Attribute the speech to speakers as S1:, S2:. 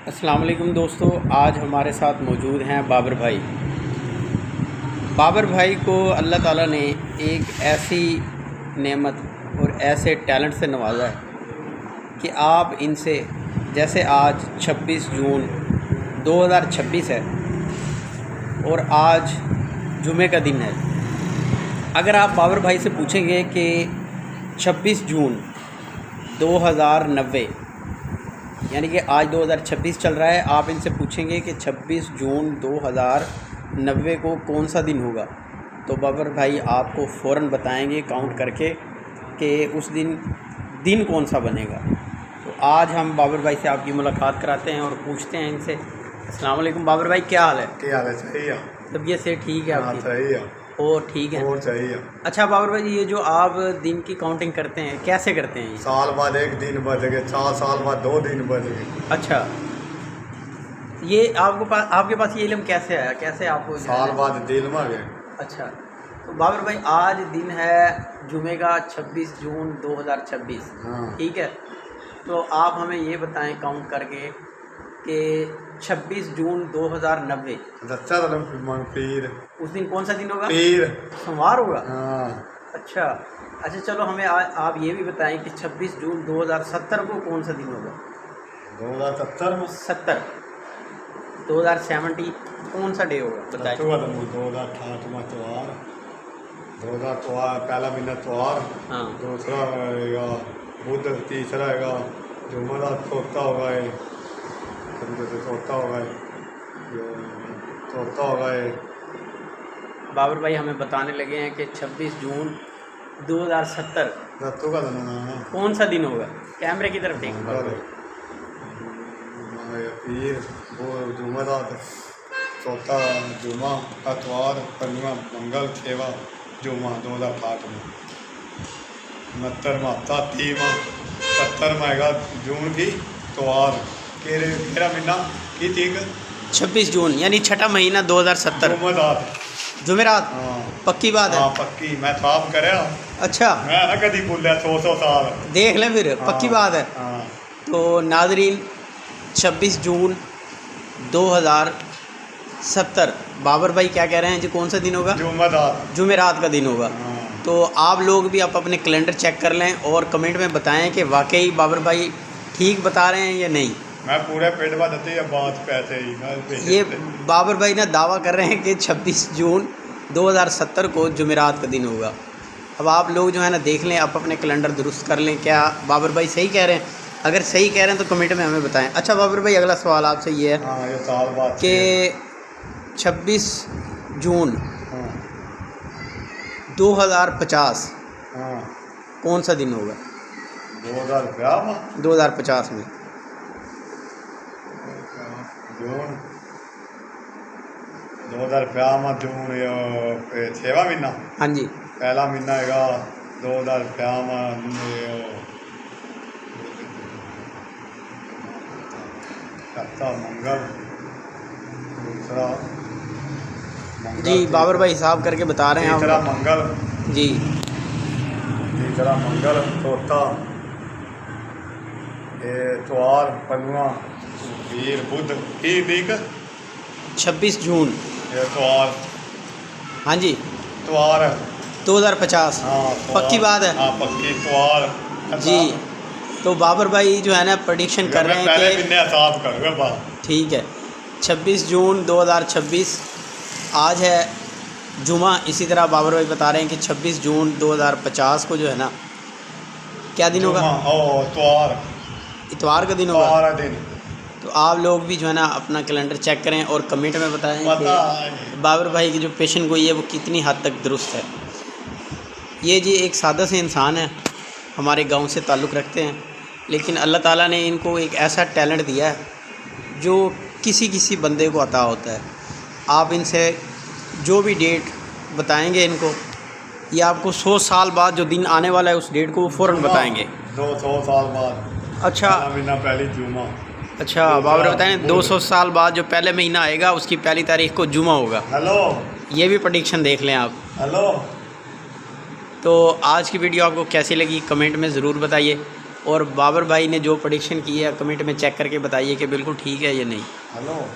S1: अस्सलाम वालेकुम दोस्तों, आज हमारे साथ मौजूद हैं बाबर भाई। बाबर भाई को अल्लाह ताला ने एक ऐसी नेमत और ऐसे टैलेंट से नवाजा है कि आप इनसे, जैसे आज 26 जून 2026 है और आज जुमे का दिन है। अगर आप बाबर भाई से पूछेंगे कि 26 जून 2090 यानी कि आज 2026 चल रहा है, आप इनसे पूछेंगे कि 26 जून 2090 को कौन सा दिन होगा, तो बाबर भाई आपको फ़ौरन बताएंगे काउंट करके कि उस दिन कौन सा बनेगा। तो आज हम बाबर भाई से आपकी मुलाकात कराते हैं और पूछते हैं इनसे। अस्सलाम वालेकुम बाबर भाई, क्या हाल है?
S2: क्या हाल है? सही है।
S1: तबीयत से ठीक है आपकी?
S2: सही है।
S1: और ठीक है।
S2: और चाहिए।
S1: अच्छा बाबर भाई, ये जो आप दिन की काउंटिंग करते हैं कैसे करते हैं?
S2: साल बाद एक दिन बदले, 4 साल बाद 2 दिन बदले।
S1: अच्छा, ये आपके पास ये इल्म कैसे आया, कैसे आपको?
S2: साल बाद दिल में गए।
S1: अच्छा, तो बाबर भाई आज दिन है जुमे का 26 जून 2026। ठीक है, तो आप हमें ये बताएं काउंट करके कि 26 जून 2090
S2: पीर,
S1: उस दिन कौन सा दिन होगा?
S2: पीर
S1: सोमवार होगा।
S2: हाँ।
S1: अच्छा चलो हमें आप ये भी बताएं कि 26 जून 2070 को कौन सा दिन होगा?
S2: 2070 में
S1: 70 2070 कौन सा डे होगा बताएं?
S2: 2008 में त्योहार, 2000 पहला महीना त्योहार।
S1: हाँ।
S2: दूसरा रहेगा बुध, तीसरा रहेगा जुमेरात, चौथा होगा
S1: बाबर भाई हमें बताने लगे हैं कि 26 जून 2070 कौन सा दिन होगा? कैमरे की तरफ देखो।
S2: पीर, वो जुमेरात, चौथा जुमा, इतवार, पंजवा मंगल, छेवा जुमा। 2008 में 69 में हफ्ता, 30 में 70 में आएगा जून की त्योहार। तेरा महीना की ठीक
S1: 26 जून यानी छठा महीना 2070 जुमेरात।
S2: हाँ।
S1: पक्की बात है?
S2: हाँ पक्की, मैं साफ करे।
S1: अच्छा,
S2: मैं ना कभी बोलिया 100 साल
S1: देख लें फिर।
S2: हाँ।
S1: पक्की बात है।
S2: हाँ।
S1: तो नाजरीन 26 जून 2070 बाबर भाई क्या कह रहे हैं जी, कौन सा दिन होगा? जुमेरात का दिन होगा।
S2: हाँ।
S1: तो आप लोग भी आप अपने कैलेंडर चेक कर लें और कमेंट में बताएं कि वाकई बाबर भाई ठीक बता रहे हैं या नहीं।
S2: मैं पूरे पेट बात पैसे ही
S1: ये बाबर भाई ना दावा कर रहे हैं कि 26 जून 2070 को जुमेरात का दिन होगा। अब आप लोग जो है ना देख लें, आप अपने कैलेंडर दुरुस्त कर लें, क्या बाबर भाई सही कह रहे हैं? अगर सही कह रहे हैं तो कमेंट में हमें बताएं। अच्छा बाबर भाई, अगला सवाल आपसे ये है कि 26 जून 2050 कौन सा दिन होगा? 2050 में
S2: जून 2050 में जून 6वां महीना।
S1: हाँ जी।
S2: पहला महीना है 2050 में मंगल। दूसरा
S1: जी बाबर भाई हिसाब करके बता रहे हैं।
S2: तीसरा मंगल
S1: जी।
S2: तीसरा मंगल, चौथा इतवार, पंजवा वीर, बुध ठीक
S1: 26 जून
S2: इतवार।
S1: हाँ जी,
S2: इतवार
S1: 2050।
S2: हाँ,
S1: पक्की बात है?
S2: हाँ पक्की इतवार
S1: जी। तो बाबर भाई जो है ना प्रेडिक्शन कर रहे हैं
S2: कि
S1: ठीक है 26 जून 2026 आज है जुमा। इसी तरह बाबर भाई बता रहे हैं कि 26 जून 2050 को जो है ना क्या दिन होगा? इतवार का दिन होगा। तो आप लोग भी जो है ना अपना कैलेंडर चेक करें और कमेंट में बताएं कि बाबर भाई की जो पेशन गोई है वो कितनी हद तक दुरुस्त है। ये जी एक सादा से इंसान है, हमारे गांव से ताल्लुक़ रखते हैं, लेकिन अल्लाह ताला ने इनको एक ऐसा टैलेंट दिया है जो किसी बंदे को अता होता है। आप इनसे जो भी डेट बताएंगे इनको, ये आपको 100 साल बाद जो दिन आने वाला है उस डेट को वो फ़ौरन बताएंगे।
S2: 200 साल बाद।
S1: अच्छा
S2: महीना पहली जुमा।
S1: अच्छा बाबर बताएं 200 साल बाद जो पहले महीना आएगा उसकी पहली तारीख को जुमा होगा।
S2: हेलो,
S1: ये भी प्रेडिक्शन देख लें आप।
S2: हेलो।
S1: तो आज की वीडियो आपको कैसी लगी कमेंट में ज़रूर बताइए। और बाबर भाई ने जो प्रेडिक्शन की है कमेंट में चेक करके बताइए कि बिल्कुल ठीक है या नहीं।
S2: हेलो।